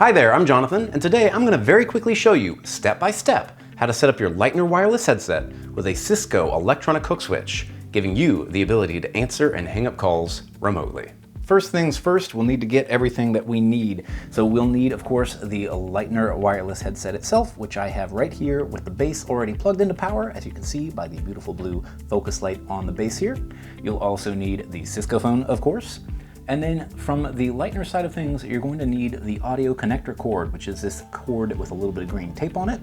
Hi there, I'm Jonathan, and today I'm going to very quickly show you, step by step, how to set up your Leitner wireless headset with a Cisco Electronic Hookswitch, giving you the ability to answer and hang up calls remotely. First things first, we'll need to get everything that we need. So we'll need, of course, the Leitner wireless headset itself, which I have right here with the base already plugged into power, as you can see by the beautiful blue focus light on the base here. You'll also need the Cisco phone, of course. And then from the Leitner side of things, you're going to need the audio connector cord, which is this cord with a little bit of green tape on it.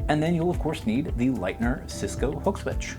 And then you'll of course need the Leitner Cisco Hookswitch.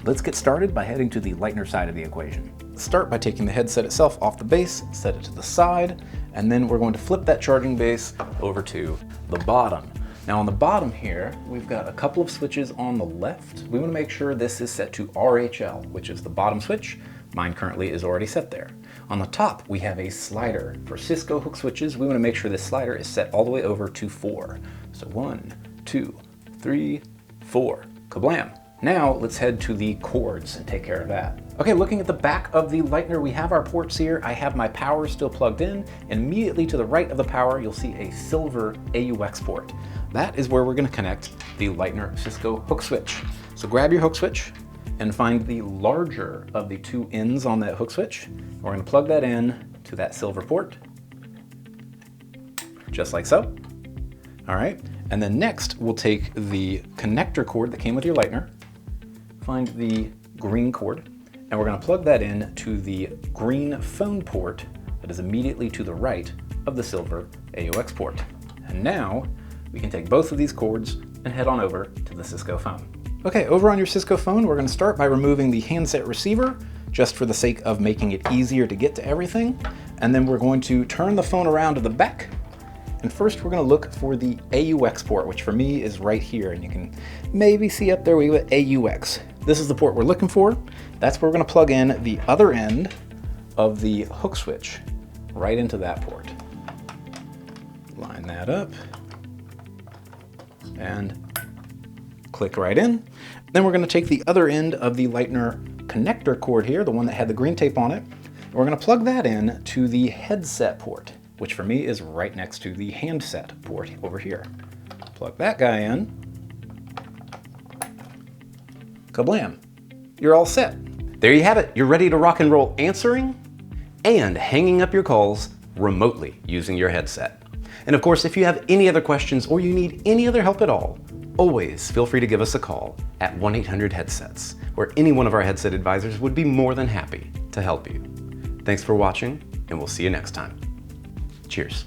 Let's get started by heading to the Leitner side of the equation. Start by taking the headset itself off the base, set it to the side, and then we're going to flip that charging base over to the bottom. Now on the bottom here, we've got a couple of switches on the left. We want to make sure this is set to RHL, which is the bottom switch. Mine currently is already set there. On the top, we have a slider. For Cisco hook switches, we want to make sure this slider is set all the way over to 4. So 1, 2, 3, 4. Kablam! Now let's head to the cords and take care of that. Okay, looking at the back of the Leitner, we have our ports here. I have my power still plugged in, and immediately to the right of the power, you'll see a silver AUX port. That is where we're going to connect the Leitner Cisco hook switch. So grab your hook switch and find the larger of the two ends on that hook switch. We're going to plug that in to that silver port, just like so. All right, and then next we'll take the connector cord that came with your Leitner, find the green cord, and we're going to plug that in to the green phone port that is immediately to the right of the silver AUX port. And now we can take both of these cords and head on over to the Cisco phone. Okay, over on your Cisco phone, we're going to start by removing the handset receiver, just for the sake of making it easier to get to everything. And then we're going to turn the phone around to the back. And first we're going to look for the AUX port, which for me is right here. And you can maybe see up there we have AUX. This is the port we're looking for. That's where we're going to plug in the other end of the hook switch right into that port. Line that up and click right in. Then we're going to take the other end of the Leitner connector cord here, the one that had the green tape on it, and we're going to plug that in to the headset port, which for me is right next to the handset port over here. Plug that guy in. Kablam! You're all set. There you have it. You're ready to rock and roll answering and hanging up your calls remotely using your headset. And of course, if you have any other questions or you need any other help at all, always feel free to give us a call at 1-800-HEADSETS, where any one of our headset advisors would be more than happy to help you. Thanks for watching, and we'll see you next time. Cheers.